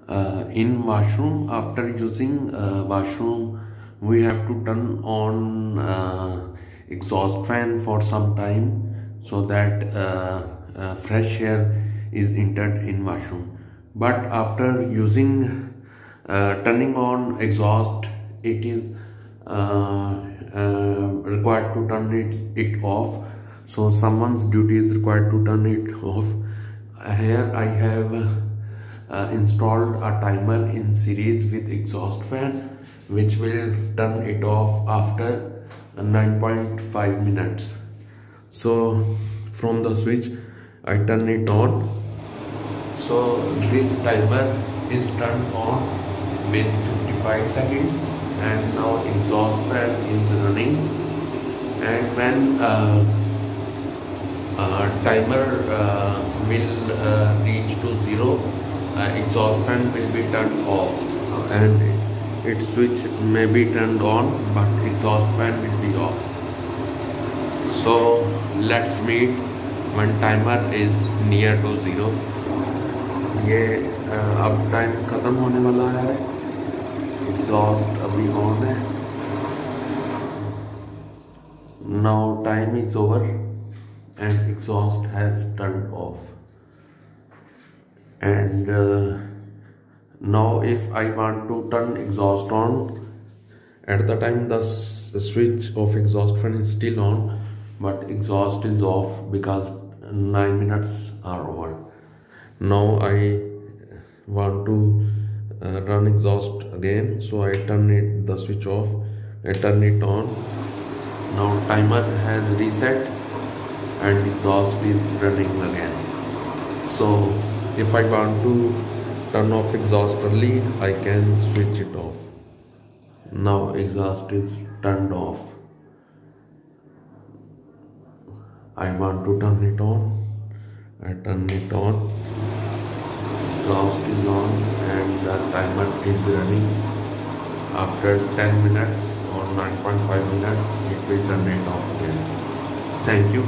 In washroom, after using washroom, we have to turn on exhaust fan for some time so that fresh air is entered in washroom. But after using turning on exhaust, it is required to turn it off. So someone's duty is required to turn it off. Here I have installed a timer in series with exhaust fan, which will turn it off after 9.5 minutes. So from the switch I turn it on. So this timer is turned on with 55 seconds, and now exhaust fan is running. And when timer will reach to 0, exhaust fan will be turned off, and its switch may be turned on, but exhaust fan will be off. So let's meet when timer is near to 0. ये अब time ख़त्म होने वाला है, exhaust अभी on है. Now time is over and exhaust has turned off. And now if I want to turn exhaust on, at the time the switch of exhaust fan is still on, but exhaust is off because 9 minutes are over. Now I want to run exhaust again, so I turn the switch off, I turn it on. Now timer has reset and exhaust is running again. So if I want to turn off exhaust early, I can switch it off. Now exhaust is turned off. I want to turn it on. I turn it on. Exhaust is on and the timer is running. After 10 minutes or 9.5 minutes, it will turn it off again. Thank you.